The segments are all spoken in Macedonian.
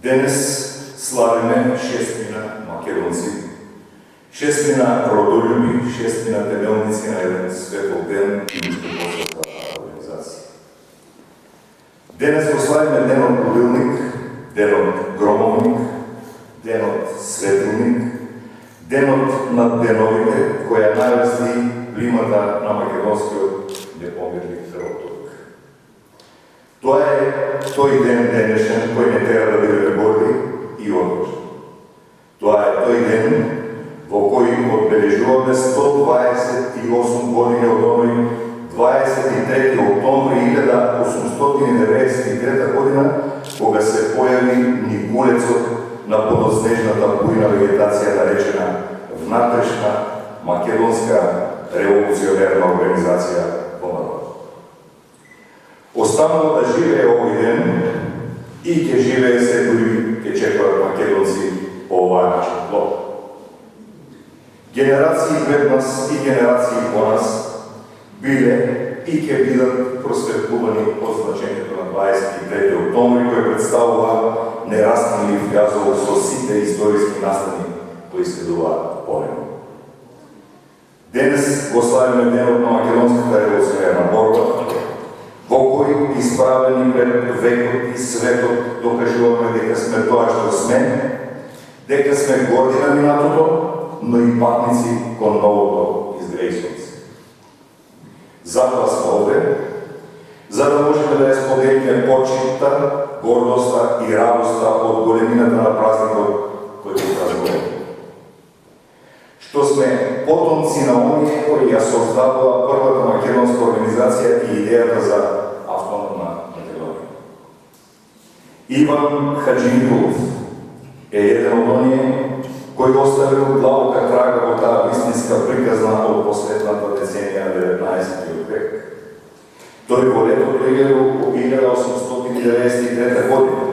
Денес славиме шестмина македонци, шестмина родолюби, шестмина темелници на еден светол ден и мишкопросветна организација. Денес го славиме денот Будилник, денот Громовник, денот Светилник, денот над деновите која највести плимата на македонскиот непомирлив родолик. Тоа е тој ден денешен кој не треба да биде горди и одлучен. Тоа е тој ден во кој одбележуваме 128 години од оној 23. октомври 1893 година, кога се појави Никулецот на подоснежната бујна вегетација наречена Внатрешна македонска револуционерна организација ВМРО. Останало да живее овој ден и ќе живее секој ќе чекаат македонци по овај начин плод. Генерации пред нас и генерации по нас биле и ќе бидат просветлувани од значењето на 23. октомври, кој представува нераскинлив јазол со сите историски настани кои следуваат по него. Денес го славиме денот на македонската револуционерна борба, во кој исправени пред векот и светот докажуваме дека сме тоа што сме, дека сме горди на минатото, но и патници кон новото изгрејсонце. Затоа сме овде, за да можеме да ја споделиме почитта, гордоста и радоста од големината на празникот кој го празнуваме. Што сме потомци на оние кои ја создадува првата македонска организација и идејата за автономна Македонија. Иван Хаџиниколов е еден од оние кој оставил длабока трага во таа вистинска приказна од последната деценија 19. век. Тој во летото 1893 година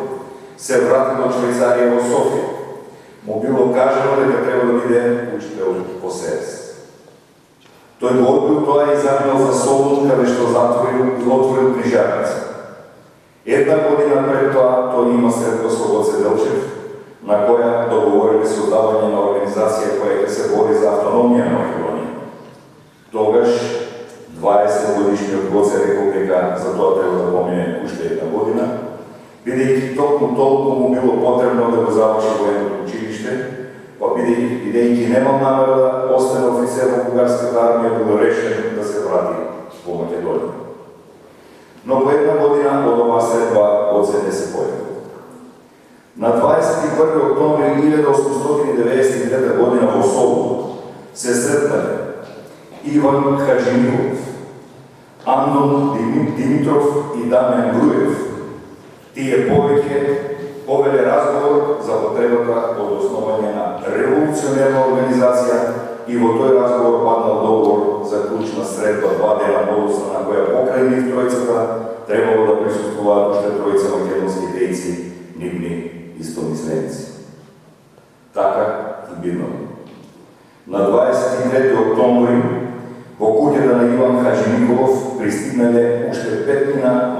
се врати до Швајцарија во Софија. Му било кажано дека треба да биде учител по СС. Тој го одбил тоа и заминал за Солун, каде што отворил книжарница. Една година пред тоа тој има сретба со Гоце Делчев, на која договорили создавање на организација која ќе се бори за автономија на Македонија. Тогаш 20 годишниот Гоце рекол дека за тоа треба да помине уште една година, бидејќи токму толку му било потребно да го заврши военното училиште, па бидејќи немал намера да остане офицер во бугарската армија, било решено да се врати во Македонија. Но во една година од оваа средба Гоце не се појави. На 21. октомври 1893 година во Солун се сретнале Иван Хаџиниколов, Андон Димитров и Дамјан Груев. Тие повеќе повеле разговор за потребата од основање на револуционерна организација и во тој разговор паднал договор за клучна средба 2 дена подоцна, на која покрај нив тројцата требало да присуствуваат уште тројца македонски дејци, нивни истомисленици. Така и бидно. На 23. октомври во куќата на Иван Хаџиниколов пристигнале уште 5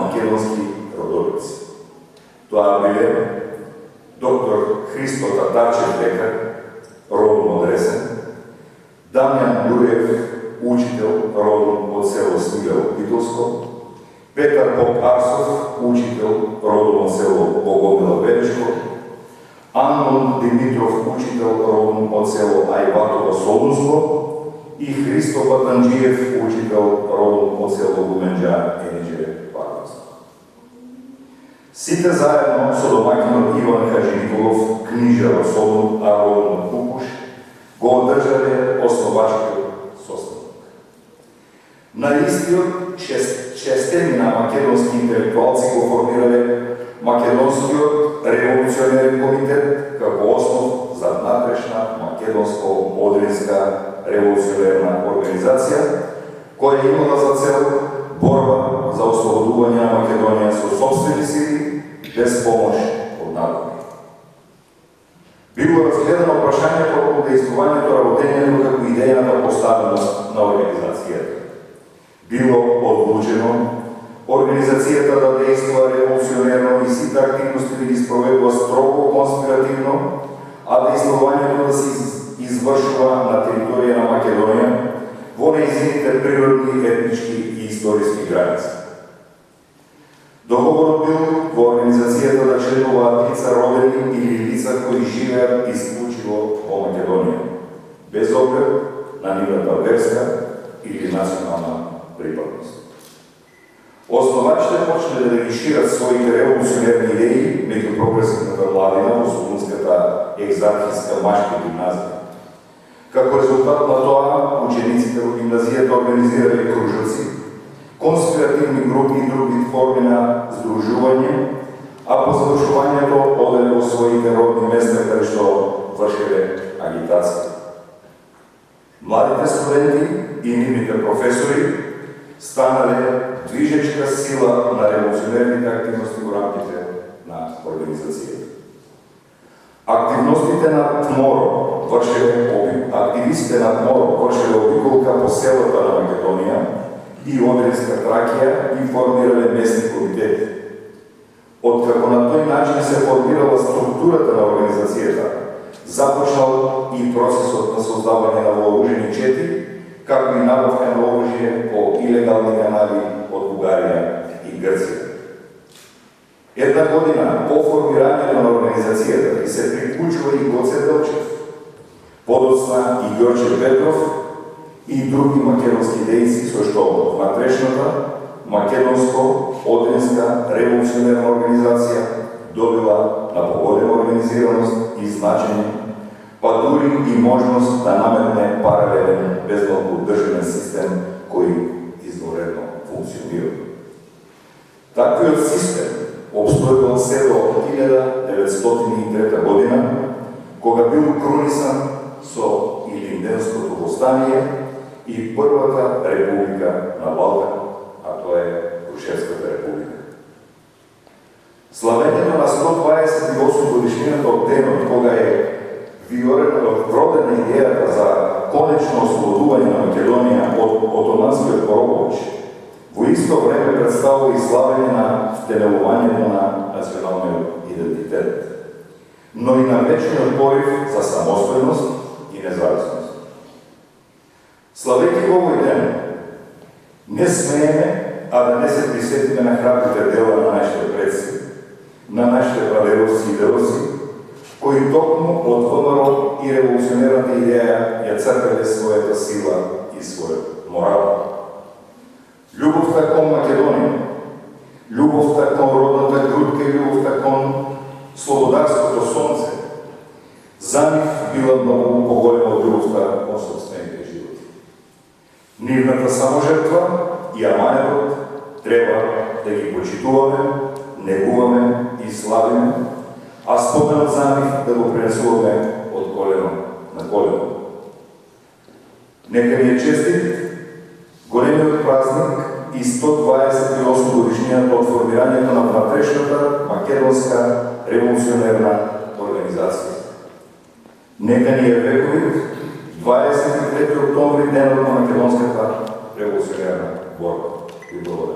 македонски родолици. Тоа биле доктор Христо Татарчев, лекар, родом од Ресен, Дамјан Груев, учител, родом од село Смилево, Битолско, Петар Поп Арсов, учител, родом од село Богомила, Белешко, Андон Димитров, учител, родом од село Ајватово, Солунско, и Христо Батанџиев, учител, родом од село Гуменџа, Енидже, Парловско. Сите заедно со домаќинот Иван Хаџиниколов, книжар во Солун, а родом од Кукуш, го одржале основачкиот состанок. На истиот шестемина македонски интелектуалци го формирале Македонскиот револуционерен комитет како основ за внатрешна македонско-одринска револуционерна организација, која имала за цел борба за ослободување на Македонија со собствени сили, без помош од народи. Било разгледано прашањето околу дејствувањето работењето како идејната поставеност на организацијата. Било одлучено организацијата да действува револуционерно и сите активности да ги спроведува строго конспиративно, а действувањето да се извршува на територија на Македонија во нејзините природни, етнички и историски граници. Договорот бил во организацијата да членуваат лица родени или лица кои живеат исклучиво во Македонија, без оглед на нивната верска или национална припадност. Основачите почнале да ги шират своите револуционерни идеи меѓу прогресивната младина во Солунската екзархиска машка гимназија. Како резултат на тоа, учениците во гимназијата организирале кружоци, конспиративни групи и други форми на здружување, а по завршувањето оделе во своите родни места каде што вршеле агитација. Младите студенти и нивните професори станале движечка сила на револуционерните активности во рамките на организацијата. Активистите на ТМОРО вршеле обиколка по селата на Македонија и Одринска Тракија и формирале местни комитети. Откако на тој начин се формирала структурата на организацијата, започнал и процесот на создавање на вооружени чети, како и набавка на оружје по илегални канали од Бугарија и Грција. Една година по формирањето на организацијата се приклучува и Гоце Делчев, подоцна и Ѓорче Петров и други македонски дејци со што внатрешната македонско-одринска револуционерна организација добила на поголема организираност и значење, па дури и можност да наметне паралелен безмалку државен систем кој изноредно функционира. Таквиот систем обстојувал се до 1903 година, кога бил крунисан со Илинденското востание и првата република на Балкан, а тоа е Грушевската република. Славењето на 128 годишнината од денот кога е родена идејата за конечно ослободување на Македонија од отоманскиот поробувач, во исто време представува и славење на втемелувањето на националниот идентитет, но и на вечниот порив за самостојност и независност. Славејќи го овој ден, не смееме, а да не се присетиме на храбрите дела на нашите предци, на нашите прадедовци и дедовци, кои токму од ВМРО и револуционерната идеја ја црпеле својата сила и својот морал. Љубовта кон Македонија, љубовта кон родната грудка и љубовта кон слободарското сонце, за нив била многу поголема од љубовта кон собствените животи. Нивната саможртва и аманетот треба да ги почитуваме, негуваме и славиме, а споменот за нив да го пренесуваме од колено на колено. Нека ни е честит големиот празник и 128 годишнината од формирањето на внатрешната македонска револуционерна организација. Нека ни е вековит 23 октомври, денот на македонската револуционерна борба. И благодарам.